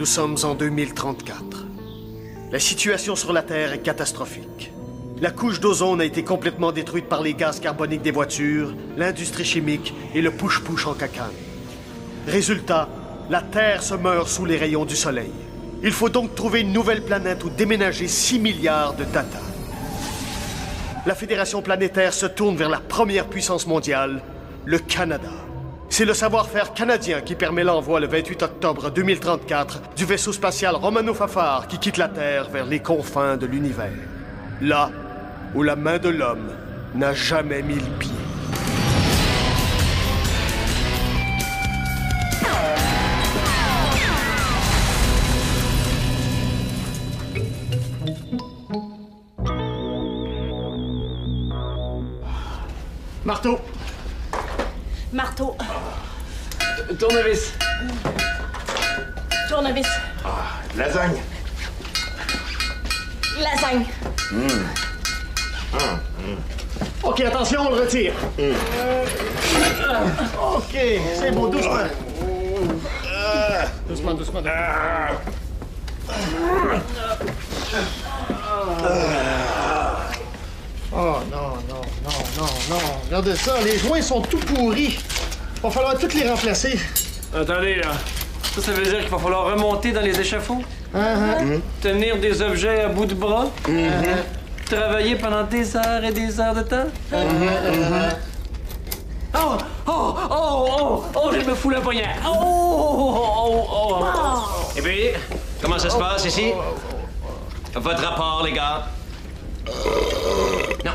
Nous sommes en 2034. La situation sur la Terre est catastrophique. La couche d'ozone a été complètement détruite par les gaz carboniques des voitures, l'industrie chimique et le push-push en cacane. Résultat, la Terre se meurt sous les rayons du Soleil. Il faut donc trouver une nouvelle planète où déménager 6 milliards de data. La Fédération planétaire se tourne vers la première puissance mondiale, le Canada. C'est le savoir-faire canadien qui permet l'envoi le 28 octobre 2034 du vaisseau spatial Romano-Fafard qui quitte la Terre vers les confins de l'univers. Là où la main de l'homme n'a jamais mis le pied. Marteau! Marteau. Tournevis. Tournevis. Lasagne. Lasagne. OK, attention, on le retire. OK, c'est beau, doucement. Doucement, doucement. Oh non, non, non, non, non. Regardez ça, les joints sont tout pourris. Va falloir toutes les remplacer. Attendez, là. Ça veut dire qu'il va falloir remonter dans les échafauds? Tenir des objets à bout de bras? Travailler pendant des heures et des heures de temps? Oh! Oh! Oh! Oh! Oh! Je me fous la poignée! Oh! Oh! Oh! Oh! Et puis, comment ça se passe ici? Votre rapport, les gars? Non.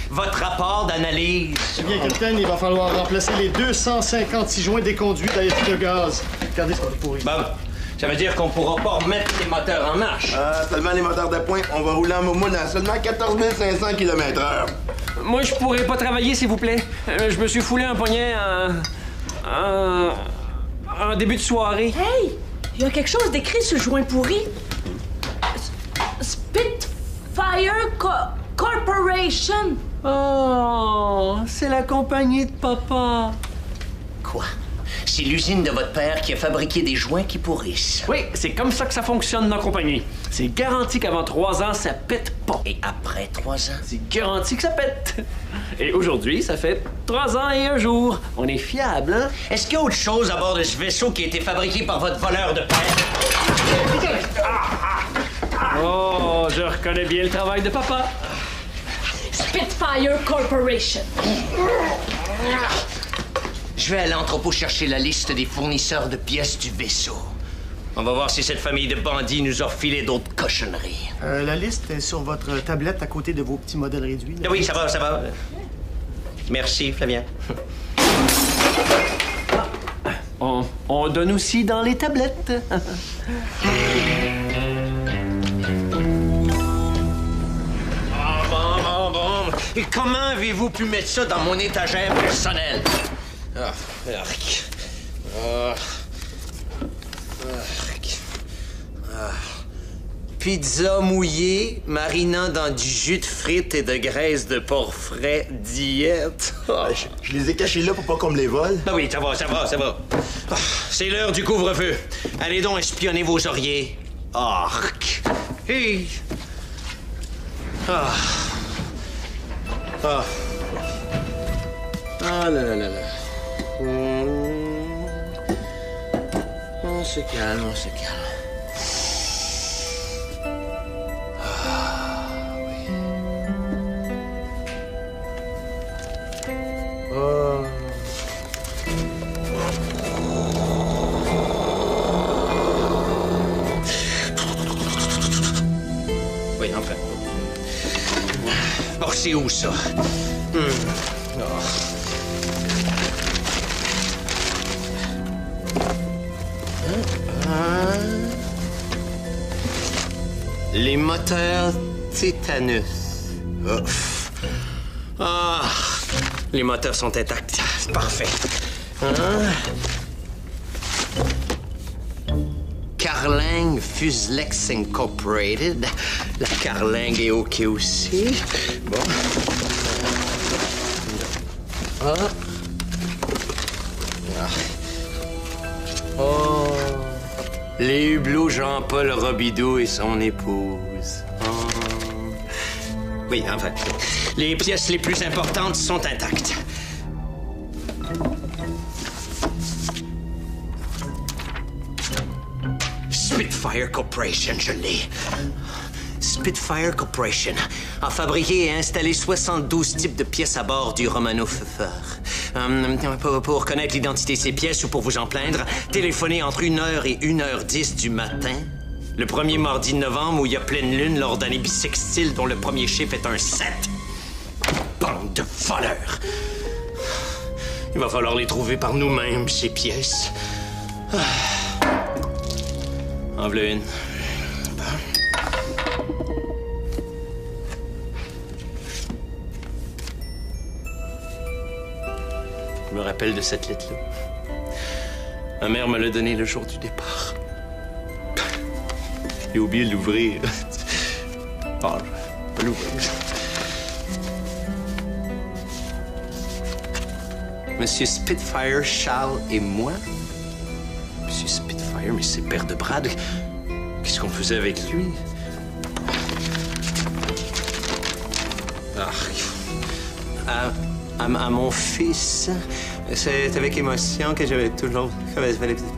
Votre rapport d'analyse. C'est bien, capitaine, il va falloir remplacer les 256 joints des conduits d'effet de gaz. Regardez ce qu'on est pourri. Bon, ça veut dire qu'on pourra pas remettre les moteurs en marche. Seulement les moteurs de pointe. On va rouler en moumoune à seulement 14 500 km/h. Moi, je pourrais pas travailler, s'il vous plaît. Je me suis foulé un poignet en début de soirée. Hey! Il y a quelque chose d'écrit sur le joint pourri. Spitfire Corporation. Oh, c'est la compagnie de papa. Quoi? C'est l'usine de votre père qui a fabriqué des joints qui pourrissent. Oui, c'est comme ça que ça fonctionne dans la compagnie. C'est garanti qu'avant 3 ans, ça pète pas. Et après 3 ans? C'est garanti que ça pète. Et aujourd'hui, ça fait 3 ans et 1 jour. On est fiable, hein? Est-ce qu'il y a autre chose à bord de ce vaisseau qui a été fabriqué par votre voleur de père? Oh, je reconnais bien le travail de papa. Spitfire Corporation. Je vais à l'entrepôt chercher la liste des fournisseurs de pièces du vaisseau. On va voir si cette famille de bandits nous a filé d'autres cochonneries. La liste est sur votre tablette à côté de vos petits modèles réduits. Là. Oui, ça va, ça va. Merci, Flavien. On donne aussi dans les tablettes. Bon. Et comment avez-vous pu mettre ça dans mon étagère personnelle? Pizza mouillée, marinant dans du jus de frites et de graisse de porc frais, diète. Je les ai cachés là pour pas qu'on me les vole. Ah oui, ça va. C'est l'heure du couvre-feu. Allez donc espionner vos oreillers. Arc. Hey. Ah là. On se calme. Oui, enfin. Oh, c'est où, ça? Les moteurs Tétanus. Les moteurs sont intacts. C'est parfait. Carling Fuselex Incorporated. La carlingue est OK aussi. Bon. Les hublots Jean-Paul Robidoux et son épouse. Oh. Oui, enfin, les pièces les plus importantes sont intactes. Spitfire Corporation, je l'ai. Spitfire Corporation a fabriqué et installé 72 types de pièces à bord du Romano Pfeffer. Pour connaître l'identité de ces pièces ou pour vous en plaindre, téléphonez entre 1h et 1h10 du matin, le premier mardi de novembre où il y a pleine lune lors d'années bissextiles dont le premier chiffre est un 7. Bande de voleurs! Il va falloir les trouver par nous-mêmes, ces pièces. En voilà une. Je me rappelle de cette lettre-là. Ma mère me l'a donnée le jour du départ. J'ai oublié de l'ouvrir. Ah, je vais l'ouvrir. Monsieur Spitfire, Charles et moi. Monsieur Spitfire, mais c'est père de Brad. Qu'est-ce qu'on faisait avec lui? À mon fils, c'est avec émotion que j'avais toujours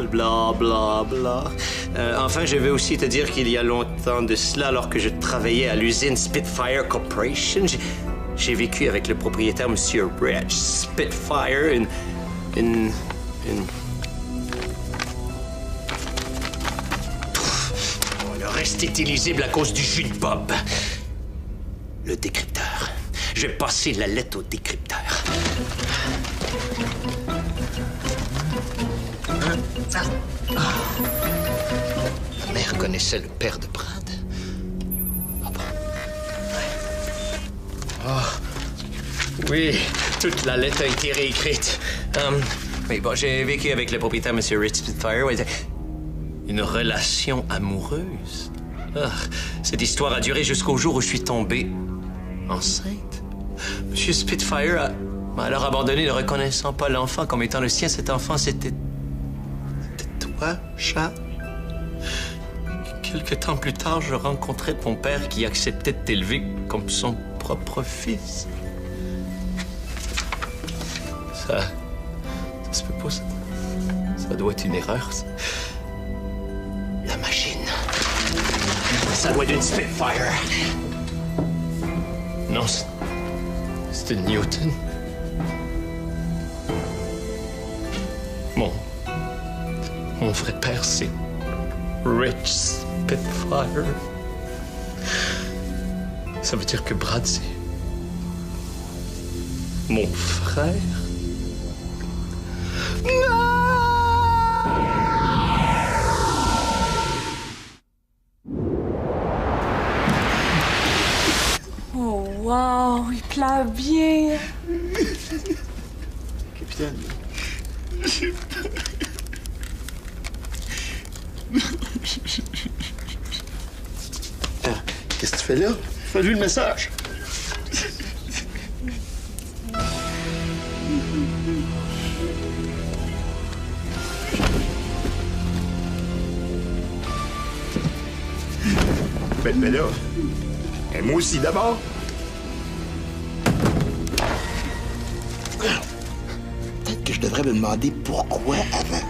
bla bla bla. Enfin, je vais aussi te dire qu'il y a longtemps de cela, alors que je travaillais à l'usine Spitfire Corporation, j'ai vécu avec le propriétaire, Monsieur Rich Spitfire, Le reste est illisible à cause du jus de Bob. Le décrypteur. Je vais passer la lettre au décrypteur. Ma mère connaissait le père de Brad. Ah bon? Oui, toute la lettre a été réécrite. Oui, bon, j'ai vécu avec le propriétaire, M. Rich Spitfire. Une relation amoureuse. Cette histoire a duré jusqu'au jour où je suis tombé enceinte. M. Spitfire m'a alors abandonné, ne reconnaissant pas l'enfant comme étant le sien. Cet enfant, c'était toi, Charles. Quelque temps plus tard, je rencontrais ton père qui acceptait de t'élever comme son propre fils. Ça se peut pas, ça. Ça doit être une erreur, ça. La machine. Ça doit être une Spitfire. Non, c'est une Newton. Mon vrai père, c'est Rich Spitfire. Ça veut dire que Brad, c'est mon frère. Non! Oh, wow, il pleut bien. Capitaine. Qu'est-ce que tu fais là? Fais lui le message. Ben là. Et moi aussi, d'abord. Peut-être que je devrais me demander pourquoi avant.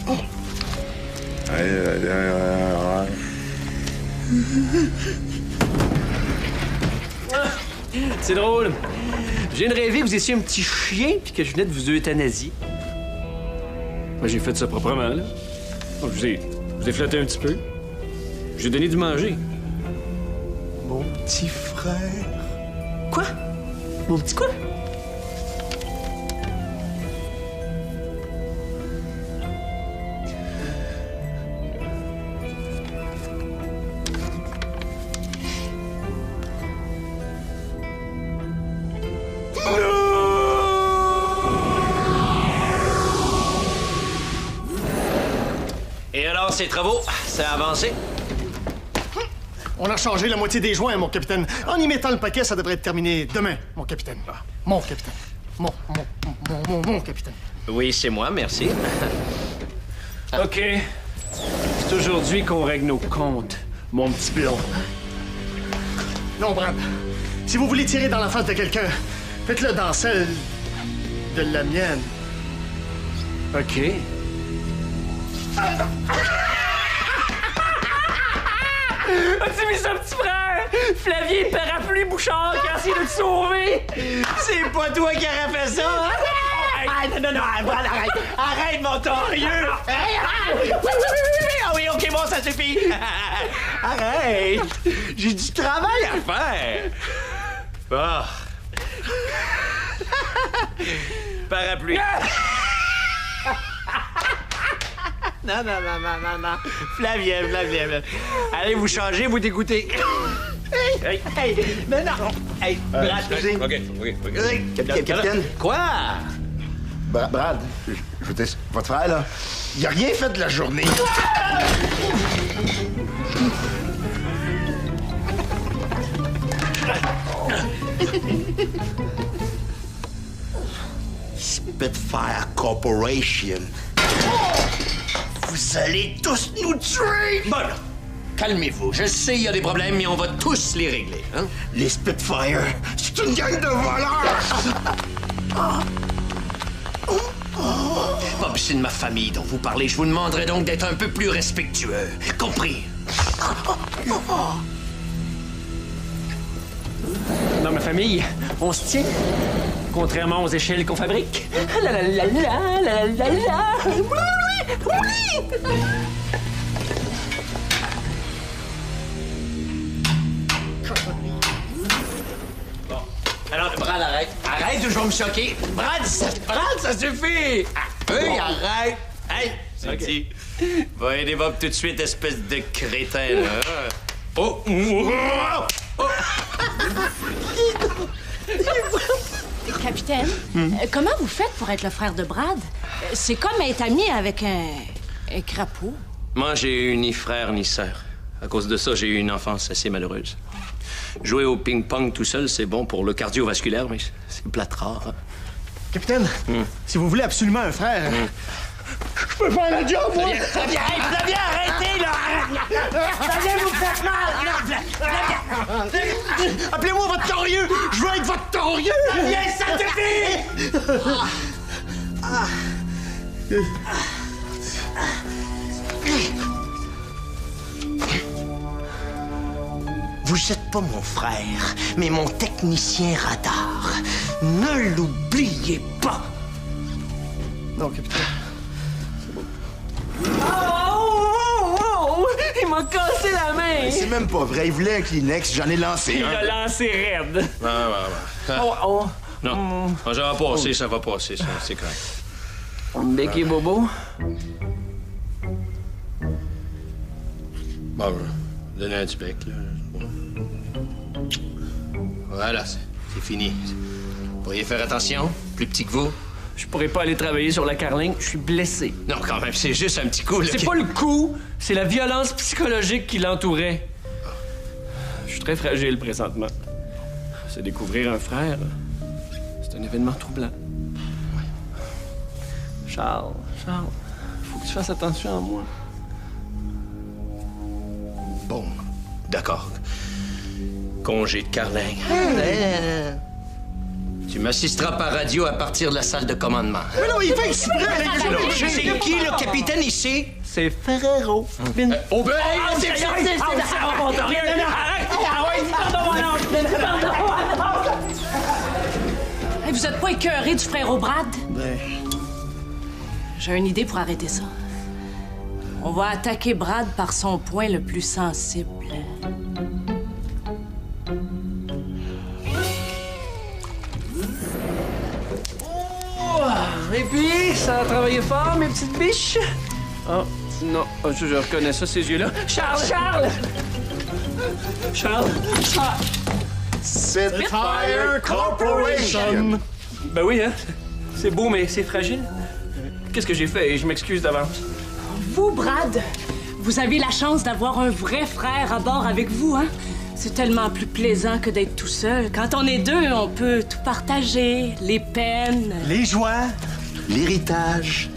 Oh. C'est drôle. J'ai une rêvé que vous étiez un petit chien puis que je venais de vous euthanasier. Moi, j'ai fait ça proprement, là. Donc, je vous ai flatté un petit peu. J'ai donné du manger. Mon petit frère. Quoi? Mon petit quoi? Et alors, ces travaux, ça a avancé? On a changé la moitié des joints, mon capitaine. En y mettant le paquet, ça devrait être terminé demain, mon capitaine. Mon capitaine. Mon capitaine. Oui, c'est moi, merci. OK. C'est aujourd'hui qu'on règle nos comptes, mon petit blond. Non, Brad. Si vous voulez tirer dans la face de quelqu'un, faites-le dans celle de la mienne. OK. As-tu vu ça, petit frère? Flavien Parapluie Bouchard qui a essayé de te sauver! C'est pas toi qui aurais fait ça, hein? Non, arrête! Arrête, mon torieux! Ah oui, OK, bon, ça suffit! Arrête! J'ai du travail à faire! Ah. Parapluie. Non. Flavien. Allez vous changer, vous dégoûter. Hey, mais non! Hey, Brad, OK. Capitaine? Quoi? Brad, je veux dire, votre frère, là, il a rien fait de la journée. Spitfire Corporation. Vous allez tous nous tuer! Bon, calmez-vous. Je sais, il y a des problèmes, mais on va tous les régler, hein? Les Spitfire, c'est une gang de voleurs! Bob, c'est de ma famille dont vous parlez. Je vous demanderai donc d'être un peu plus respectueux. Compris? Dans ma famille, on se tient. Contrairement aux échelles qu'on fabrique. La la la la la la la. Bon. Alors, Brad, arrête. Arrête ou je vais me choquer. Brad, ça suffit. Oui, arrête. Hey, c'est petit. Va aider Bob tout de suite, espèce de crétin, là. Oh! Capitaine, comment vous faites pour être le frère de Brad? C'est comme être ami avec un crapaud. Moi, j'ai eu ni frère ni sœur. À cause de ça, j'ai eu une enfance assez malheureuse. Jouer au ping-pong tout seul, c'est bon pour le cardiovasculaire, mais c'est plate rare. Hein? Capitaine, si vous voulez absolument un frère, je peux faire le job, moi! Flavien, arrêtez, là! Flavien, vous faites mal! Appelez-moi votre torieux! Je veux être votre torieux! Flavien, ça suffit! Vous êtes pas mon frère, mais mon technicien radar. Ne l'oubliez pas! Non, capitaine. Oh! Il m'a cassé la main! C'est même pas vrai, il voulait un Kleenex, j'en ai lancé Il un. a lancé raide. Ouais. Non, ça va passer, ça va passer, ça, c'est correct. Becky Bobo? Bon, donnez un petit bec, là. Voilà, c'est fini. Vous pourriez faire attention, plus petit que vous. Je pourrais pas aller travailler sur la carlingue, je suis blessé. Non, quand même, c'est juste un petit coup, là. C'est pas le coup, c'est la violence psychologique qui l'entourait. Je suis très fragile présentement. Se découvrir un frère, c'est un événement troublant. Charles, faut que tu fasses attention à moi. Bon, d'accord. Congé de carlingue. Tu m'assisteras par radio à partir de la salle de commandement. Mais non, il fait exprès! C'est qui le capitaine ici? C'est Ferrero. Oh ben! Hey, vous êtes pas écœuré du frère au Brad? J'ai une idée pour arrêter ça. On va attaquer Brad par son point le plus sensible. Et puis, ça a travaillé fort, mes petites biches. Oh, non, je reconnais ça, ces yeux-là. Charles! Spitfire Corporation! Ben oui, hein. C'est beau, mais c'est fragile. Qu'est-ce que j'ai fait? Je m'excuse d'avance. Vous, Brad, vous avez la chance d'avoir un vrai frère à bord avec vous, hein? C'est tellement plus plaisant que d'être tout seul. Quand on est deux, on peut tout partager. Les peines. Les joies. L'héritage.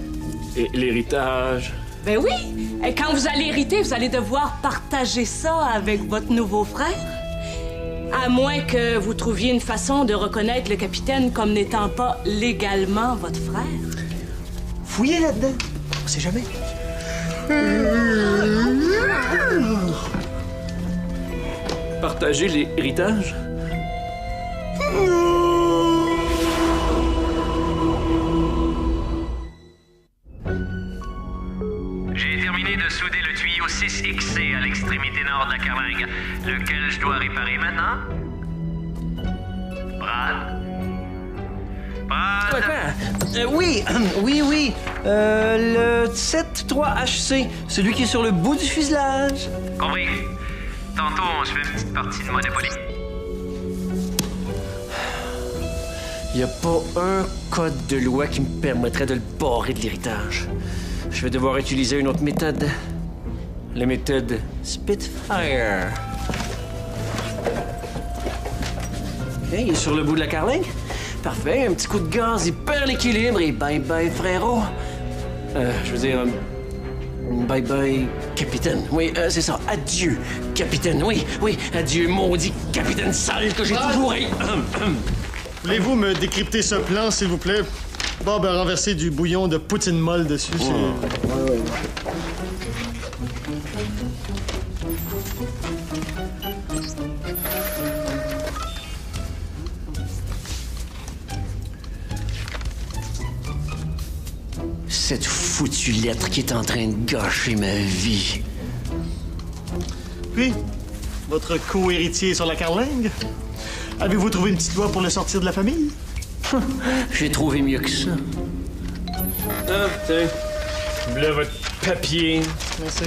Et l'héritage. Ben oui! Et quand vous allez hériter, vous allez devoir partager ça avec votre nouveau frère. À moins que vous trouviez une façon de reconnaître le capitaine comme n'étant pas légalement votre frère. Fouillez là-dedans. On sait jamais. Partager l'héritage? J'ai terminé de souder le tuyau 6XC à l'extrémité nord de la carlingue, lequel je dois réparer maintenant. Brad? Brad? Oui. Le 7-3HC, celui qui est sur le bout du fuselage. Compris. Tantôt, on se fait une petite partie de Monopoly. Il n'y a pas un code de loi qui me permettrait de le barrer de l'héritage. Je vais devoir utiliser une autre méthode. La méthode Spitfire. OK, il est sur le bout de la carlingue. Parfait, un petit coup de gaz, il perd l'équilibre et bye-bye, frérot. Je veux dire, bye-bye, capitaine. Oui, c'est ça, adieu, capitaine. Oui, adieu, maudit capitaine sale que j'ai toujours... Voulez-vous me décrypter ce plan, s'il vous plaît? Bon, ben, renverser du bouillon de poutine molle dessus, c'est... Cette foutue lettre qui est en train de gâcher ma vie. Puis, votre co-héritier sur la carlingue? Avez-vous trouvé une petite loi pour le sortir de la famille? J'ai trouvé mieux que ça. Ah, tiens. Là, votre papier. Merci.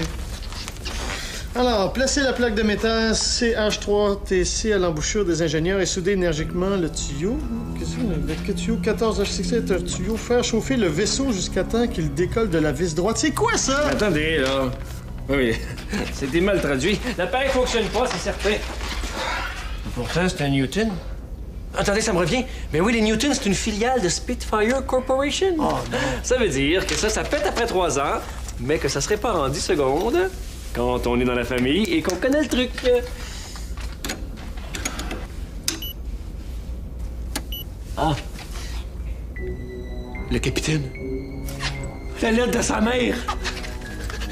Alors, placez la plaque de métal CH3TC à l'embouchure des ingénieurs et soudez énergiquement le tuyau. Qu'est-ce que c'est? Le tuyau 14H6 est un tuyau. Faire chauffer le vaisseau jusqu'à temps qu'il décolle de la vis droite. C'est quoi ça? Attendez, là. Oui, c'était mal traduit. L'appareil fonctionne pas, c'est certain. Pourtant, c'est un Newton. Attendez, ça me revient. Mais oui, les Newtons, c'est une filiale de Spitfire Corporation. Oh, ça veut dire que ça pète après 3 ans, mais que ça se répare en 10 secondes quand on est dans la famille et qu'on connaît le truc. Ah. Le capitaine. La lettre de sa mère.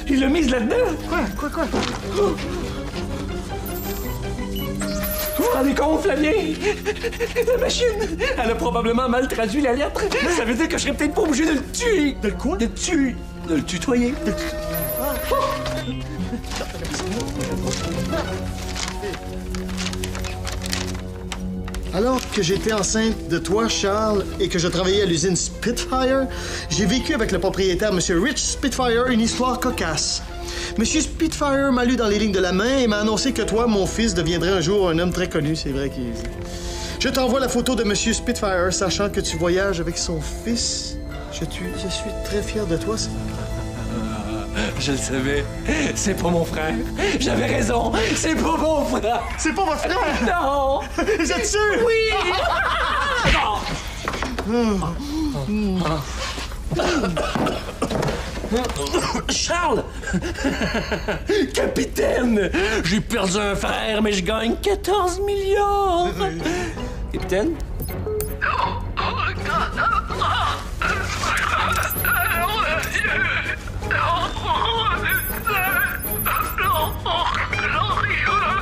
Il l'a mise là-dedans. Quoi? Vous vous rendez compte, Flavien? La machine, elle a probablement mal traduit la lettre. Ça veut dire que je serais peut-être pas obligé de le tuer. De le quoi? De le tuer. De le tutoyer. Alors que j'étais enceinte de toi, Charles, et que je travaillais à l'usine Spitfire, j'ai vécu avec le propriétaire, M. Rich Spitfire, une histoire cocasse. M. Spitfire m'a lu dans les lignes de la main et m'a annoncé que toi, mon fils, deviendrais un jour un homme très connu. C'est vrai qu'il dit. Je t'envoie la photo de M. Spitfire, sachant que tu voyages avec son fils. Je suis très fier de toi. Je le savais. C'est pas mon frère. J'avais raison. C'est pas mon frère. C'est pas votre frère? Non. Vous êtes sûr? Oui. Charles! Capitaine! J'ai perdu un frère, mais je gagne 14 millions! Capitaine?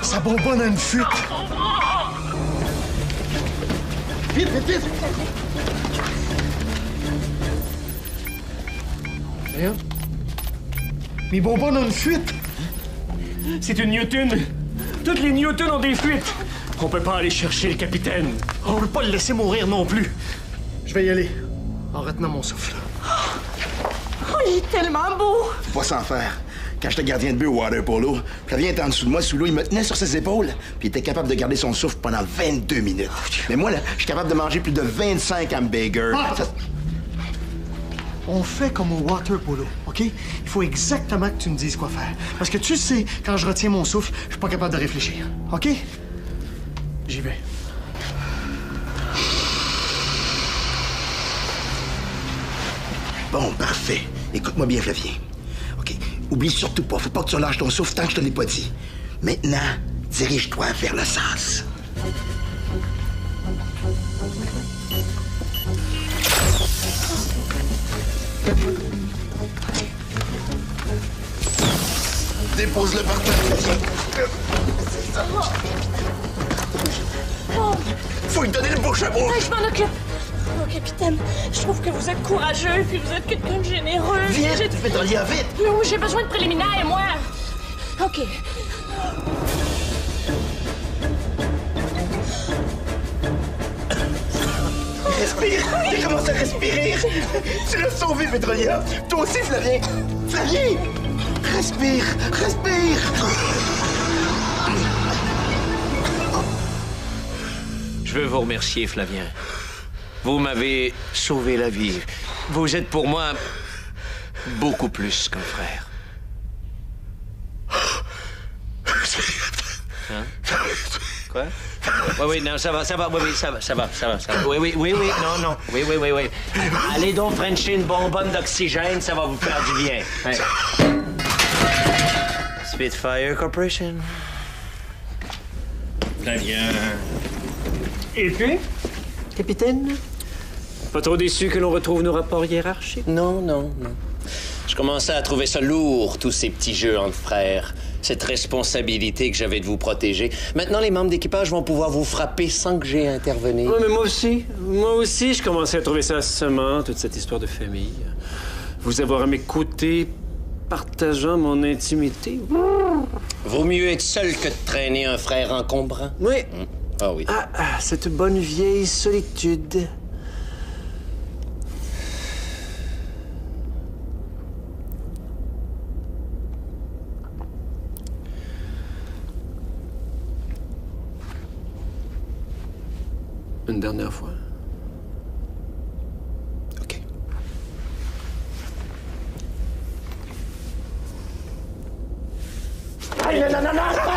Ça bonbonne à une fuite. Vite! Rien. Mes bonbons ont une fuite. C'est une Newton. Toutes les Newtons ont des fuites. On peut pas aller chercher le capitaine. On peut pas le laisser mourir non plus. Je vais y aller, en retenant mon souffle. Oh, il est tellement beau! Faut pas s'en faire. Quand j'étais gardien de but au water polo, Flavien était en dessous de moi, sous l'eau, il me tenait sur ses épaules, puis il était capable de garder son souffle pendant 22 minutes. Mais moi, là, je suis capable de manger plus de 25 hamburgers. On fait comme au water polo, OK? Il faut exactement que tu me dises quoi faire. Parce que tu sais, quand je retiens mon souffle, je suis pas capable de réfléchir. OK? J'y vais. Bon, parfait. Écoute-moi bien, Flavien. OK. Oublie surtout pas, faut pas que tu relâches ton souffle tant que je te l'ai pas dit. Maintenant, dirige-toi vers le sas. Dépose-le par terre. C'est ça. Faut lui donner le bouche à bouche. Je m'en occupe. Oh, capitaine, je trouve que vous êtes courageux puis vous êtes quelqu'un de généreux. Viens, Pétrolière, vite. Non, j'ai besoin de préliminaires, moi. OK. Respire! Il commence à respirer! Tu l'as sauvé, Pétrolière! Toi aussi, Flavien! Flavien! Respire! Respire! Je veux vous remercier, Flavien. Vous m'avez sauvé la vie. Vous êtes pour moi beaucoup plus qu'un frère. Hein? Quoi? Oui, non, ça va, oui, ça va. Oui, non. Oui. Allez donc frencher une bonbonne d'oxygène, ça va vous faire du bien. Ouais. Spitfire Corporation. Flavien. Et puis? Capitaine? Pas trop déçu que l'on retrouve nos rapports hiérarchiques? Non. Je commençais à trouver ça lourd, tous ces petits jeux entre frères. Cette responsabilité que j'avais de vous protéger. Maintenant, les membres d'équipage vont pouvoir vous frapper sans que j'aie à intervenir. Oui, mais moi aussi, je commençais à trouver ça assommant, toute cette histoire de famille. Vous avoir à mes côtés, partageant mon intimité. Vaut mieux être seul que de traîner un frère encombrant. Oui. Ah oui. Ah, cette bonne vieille solitude. Une dernière fois. OK. Hey, non!